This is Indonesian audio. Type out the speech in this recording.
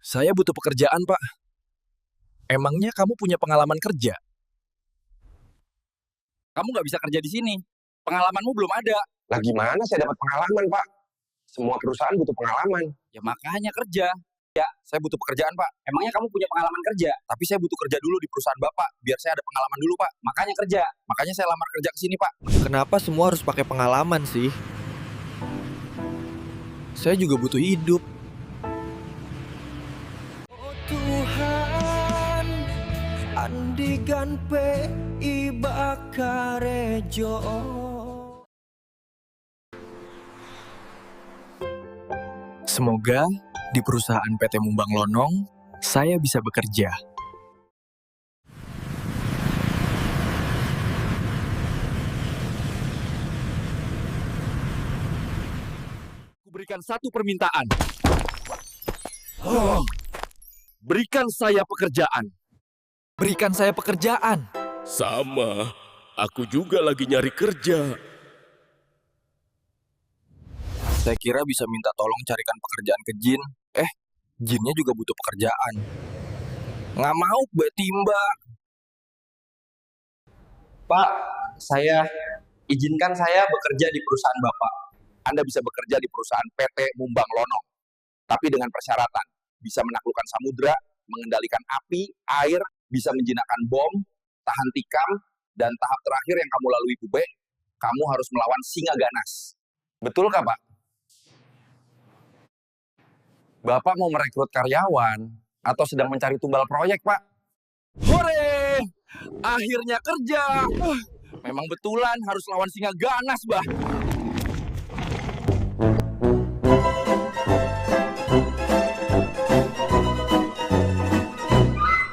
Saya butuh pekerjaan, Pak. Emangnya kamu punya pengalaman kerja? Kamu nggak bisa kerja di sini. Pengalamanmu belum ada. Lah gimana saya dapat pengalaman, Pak? Semua perusahaan butuh pengalaman. Ya makanya kerja. Ya, saya butuh pekerjaan, Pak. Emangnya kamu punya pengalaman kerja? Tapi saya butuh kerja dulu di perusahaan Bapak, biar saya ada pengalaman dulu, Pak. Makanya kerja. Makanya saya lamar kerja ke sini, Pak. Kenapa semua harus pakai pengalaman sih? Saya juga butuh hidup. Oh Tuhan, andikan pe ibakarejo. Semoga di perusahaan PT Mumbang Lonong, saya bisa bekerja. Berikan satu permintaan. Berikan saya pekerjaan. Berikan saya pekerjaan. Sama, aku juga lagi nyari kerja. Saya kira bisa minta tolong carikan pekerjaan ke Jin. Jinnya juga butuh pekerjaan. Nggak mau, Mbak Timba. Pak, izinkan saya bekerja di perusahaan Bapak. Anda bisa bekerja di perusahaan PT Mumbang Lonong. Tapi dengan persyaratan, bisa menaklukkan samudra, mengendalikan api, air, bisa menjinakkan bom, tahan tikam, dan tahap terakhir yang kamu lalui Bube, kamu harus melawan singa ganas. Betulkah, Pak? Bapak mau merekrut karyawan atau sedang mencari tumbal proyek, Pak? Hore! Akhirnya kerja! Memang betulan harus lawan singa ganas, Bah.